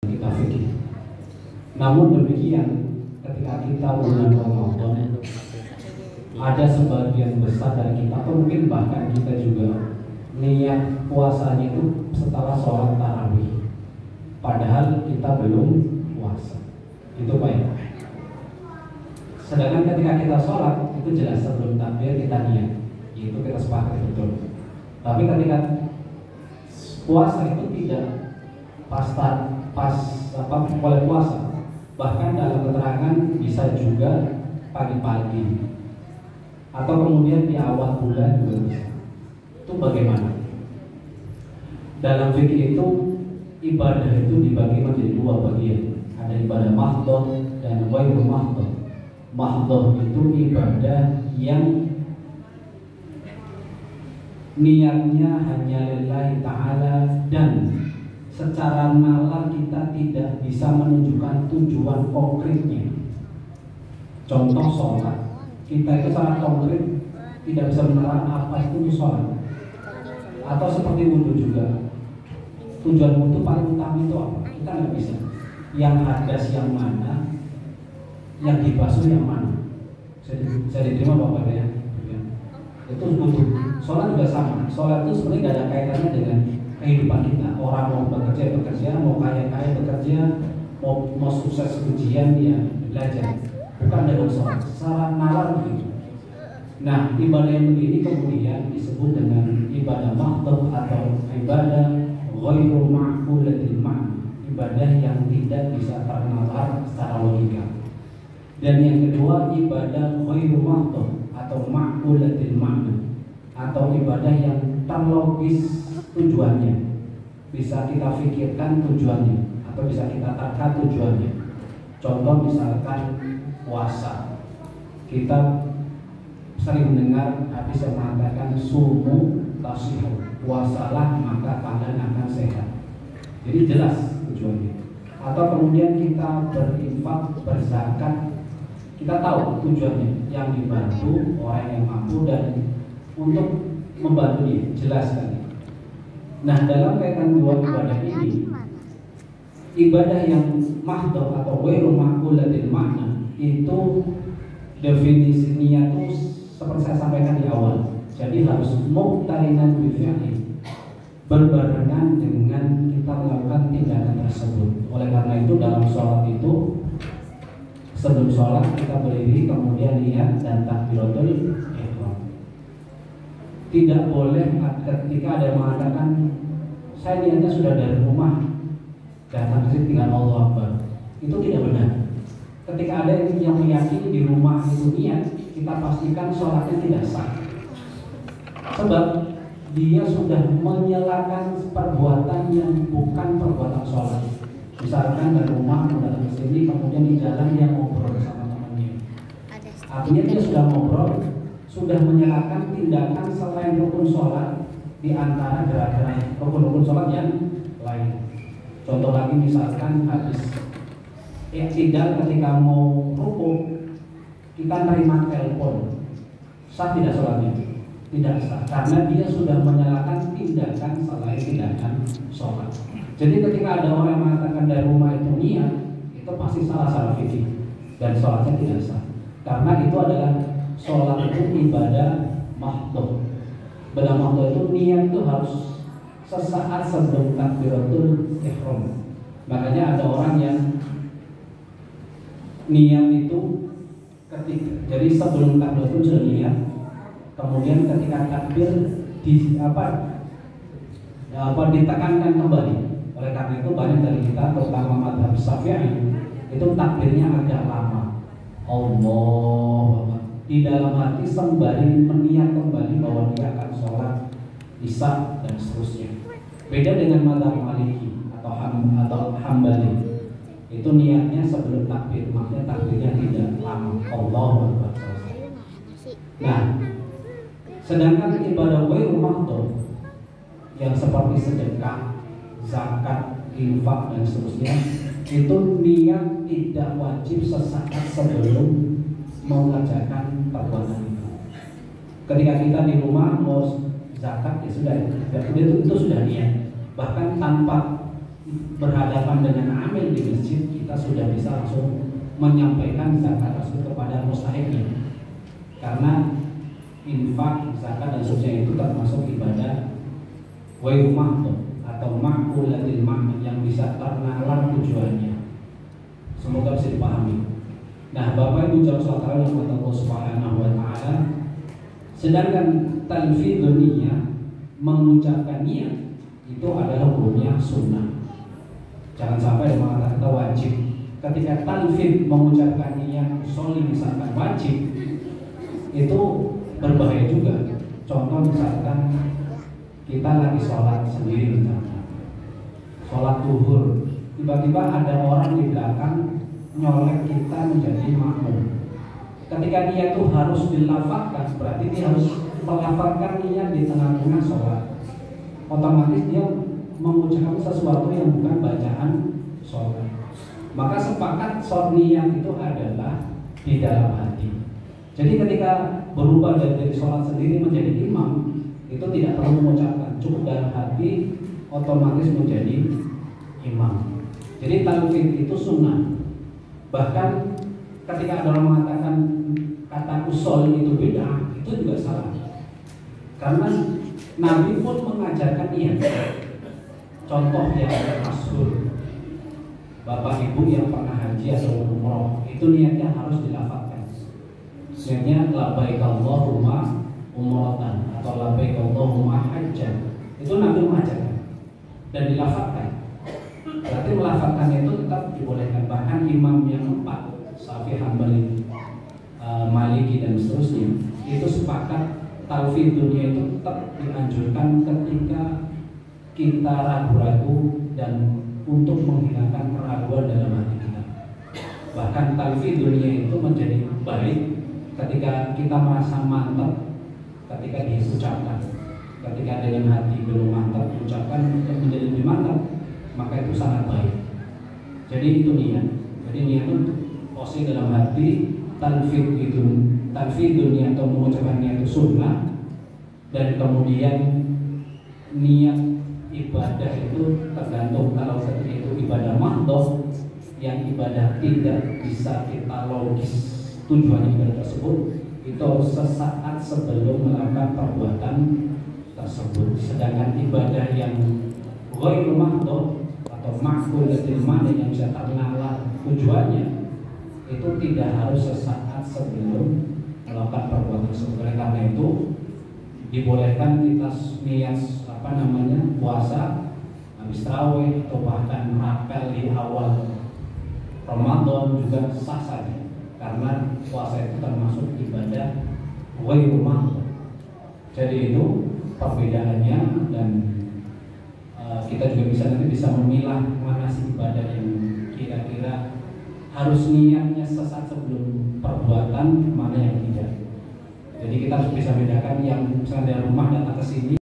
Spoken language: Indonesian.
kita fikir. Namun demikian, ketika kita bulan Ramadan, ada sebagian besar dari kita, atau mungkin bahkan kita juga niat puasanya itu setelah sholat tarawih, padahal kita belum puasa. Itu Pak ya. Sedangkan ketika kita sholat itu jelas sebelum takbir kita niat, itu kita sepakat betul. Tapi ketika puasa itu tidak pas mulai puasa. Bahkan dalam keterangan bisa juga pagi-pagi atau kemudian di awal bulan juga bisa. Itu bagaimana? Dalam fikih itu ibadah itu dibagi menjadi dua bagian. Ada ibadah mahdhah dan ghairu mahdhah. Mahdhah itu ibadah yang niatnya hanya lillahi ta'ala dan secara nalar kita tidak bisa menunjukkan tujuan konkretnya. Contoh sholat, kita itu sangat konkret tidak bisa menerang apa itu sholat. Atau seperti wudhu juga, tujuan wudhu paling utama itu apa? Kita nggak bisa. Yang hadas yang mana, yang dibasuh yang mana? Saya diterima Bapak ya. Itu wudhu. Sholat juga sama. Sholat itu sebenarnya nggak ada kaitannya dengan kehidupan kita. Orang mau bekerja, mau kaya bekerja, mau sukses ujian ya belajar. Bukan dengan sholat, secara nalar begitu. Nah, ibadah yang begini kemudian disebut dengan ibadah mahdhah atau ibadah ghairu ma'qulatil ma'na, ibadah yang tidak bisa ternalar secara logika. Dan yang kedua ibadah ghairu mahdhah atau ma'qulatil ma'na, atau ibadah yang terlogis tujuannya, bisa kita pikirkan tujuannya atau bisa kita tangkap tujuannya. Contoh misalkan puasa, kita sering mendengar hadis yang mengatakan sumu tasihu, puasalah maka kalian akan sehat. Jadi jelas tujuannya. Atau kemudian kita berinfak, berzakat, kita tahu tujuannya, yang dibantu orang yang mampu dan untuk membantu dia, jelas kan. Nah, dalam kaitan dua ibadah ini, ibadah yang mahdhah atau ghairu ma'qulatil ma'na itu definisi niat itu seperti saya sampaikan di awal. Jadi harus muqtarinan bi fi'li, berbarengan dengan kita melakukan tindakan tersebut. Oleh karena itu dalam sholat itu, sebelum sholat kita berdiri kemudian niat dan takbiratul ihram. Tidak boleh ketika ada yang mengatakan saya niatnya sudah dari rumah datang ke sini dengan Allah Akbar, itu tidak benar. Ketika ada yang meyakini di rumah itu niat, kita pastikan sholatnya tidak sah. Sebab dia sudah menyelakan perbuatan yang bukan perbuatan sholat. Misalkan dari rumah datang ke sini, kemudian di jalan dia ngobrol sama temannya. Artinya dia sudah ngobrol, sudah menyelakan tindakan selain rukun sholat di antara gerak-gerak rukun-rukun sholat yang lain. Contoh lagi misalkan habis tidak ketika mau rukuk kita terima telepon, sah tidak sholatnya? Tidak sah, karena dia sudah menyalakan tindakan selain tindakan sholat. Jadi ketika ada orang yang mengatakan dari rumah itu niat, itu pasti salah fikih dan sholatnya tidak sah, karena itu adalah sholat itu ibadah mahdhah. Ibadah mahdhah itu niat itu harus sesaat sebelum takbiratul ihram. Makanya ada orang yang niat itu ketika, jadi sebelum takbir itu sudah niat, kemudian ketika takbir ditekankan kembali. Oleh karena itu banyak dari kita, terutama mazhab Syafi'i, itu takbirnya agak lama. Allah di dalam hati sembari meniat kembali bahwa dia akan sholat isya dan seterusnya. Beda dengan mazhab Maliki atau Hambali. Itu niatnya sebelum takbir, makanya takbirnya tidak lama. Allahu Akbar. Nah, sedangkan ibadah ghairu mahdhah yang seperti sedekah, zakat, infak dan seterusnya, itu niat tidak wajib sesaat sebelum mengerjakan perbuatan itu. Ketika kita di rumah mau zakat ya sudah, itu sudah niat. Bahkan tanpa berhadapan dengan amil di masjid, kita sudah bisa langsung menyampaikan zakat tersebut kepada mustahiknya. Karena infak, zakat dan seterusnya itu termasuk ibadah ghairu mahdhur atau ma'qulatil ma'na yang bisa ternalar tujuannya. Semoga bisa dipahami. Nah, Bapak Ibu jamaah salat tarawih yang Allah Subhanahu wa taala, sedangkan talfidun niyah, mengucapkan niat, itu adalah hukumnya sunnah. Jangan sampai ada mengatakan kita wajib. Ketika talfid mengucapkan niat sholli misalkan wajib, itu berbahaya juga. Contoh misalkan kita lagi sholat sendiri misalkan, sholat duhur, tiba-tiba ada orang di belakang nyolek kita menjadi makmum. Ketika dia itu harus dilafalkan, berarti dia harus melafalkan niat di tengah-tengah sholat. Otomatis dia mengucapkan sesuatu yang bukan bacaan sholat. Maka sepakat sholat niat itu adalah di dalam hati. Jadi ketika berubah dari sholat sendiri menjadi imam, itu tidak perlu mengucapkan, cukup dalam hati otomatis menjadi imam. Jadi talfid itu sunnah. Bahkan ketika ada orang mengatakan kata usul itu beda, itu juga salah. Karena Nabi pun mengajarkan niat. Contoh yang masyhur, Bapak Ibu yang pernah haji atau umroh, itu niatnya harus dilafalkan. Niatnya labbaik Allahumma umratan atau labbaik Allahumma hajjan. Itu Nabi mengajarkan dan dilafalkan. Berarti melafalkan itu tetap dibolehkan. Bahkan imam yang 4, Syafi'i, Hambali, Maliki dan seterusnya, itu sepakat talfid dunia itu tetap dianjurkan ketika kita ragu-ragu dan untuk menghilangkan keraguan dalam hati kita. Bahkan talfid dunia itu menjadi baik ketika kita merasa mantap ketika diucapkan. Ketika dengan hati belum mantap diucapkan menjadi lebih mantap, maka itu sangat baik. Jadi itu niat. Jadi niat itu posisi dalam hati. Talfid dunia atau mengucapkan niat itu sunnah. Dan kemudian niat ibadah itu tergantung. Kalau seperti itu ibadah mahdhur, yang ibadah tidak bisa kita logis tujuannya ibadah tersebut, itu sesaat sebelum melakukan perbuatan tersebut. Sedangkan ibadah yang ghairu mahdhur atau ma'qulatil ma'na yang bisa ternalar tujuannya, itu tidak harus sesaat sebelum melakukan perbuatan tersebut. Oleh karena itu dibolehkan kita niat puasa habis tarawih atau bahkan rapel di awal Ramadan juga sah saja, karena puasa itu termasuk ibadah ghairu mahdhur. Jadi itu perbedaannya, dan kita juga nanti bisa memilah mana sih ibadah yang kira-kira harus niatnya sesaat sebelum perbuatan, mana yang tidak. Jadi kita harus bisa bedakan yang misalnya dari rumah datang ke sini